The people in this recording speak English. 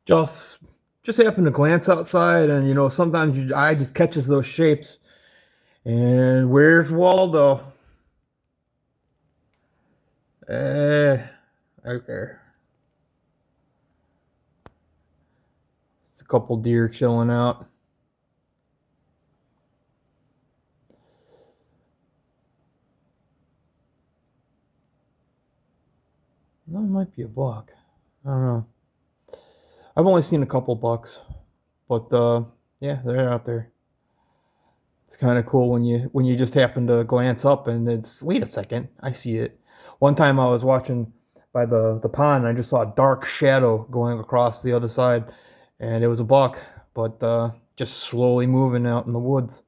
Just just happened to glance outside, and sometimes your eye just catches those shapes. And where's Waldo? Eh, right there. Just a couple deer chilling out. That might be a buck. I don't know. I've only seen a couple bucks, but yeah, they're out there. It's kind of cool when you just happen to glance up and it's wait a second, I see it. One time I was watching by the pond, and I just saw a dark shadow going across the other side, and it was a buck, but just slowly moving out in the woods.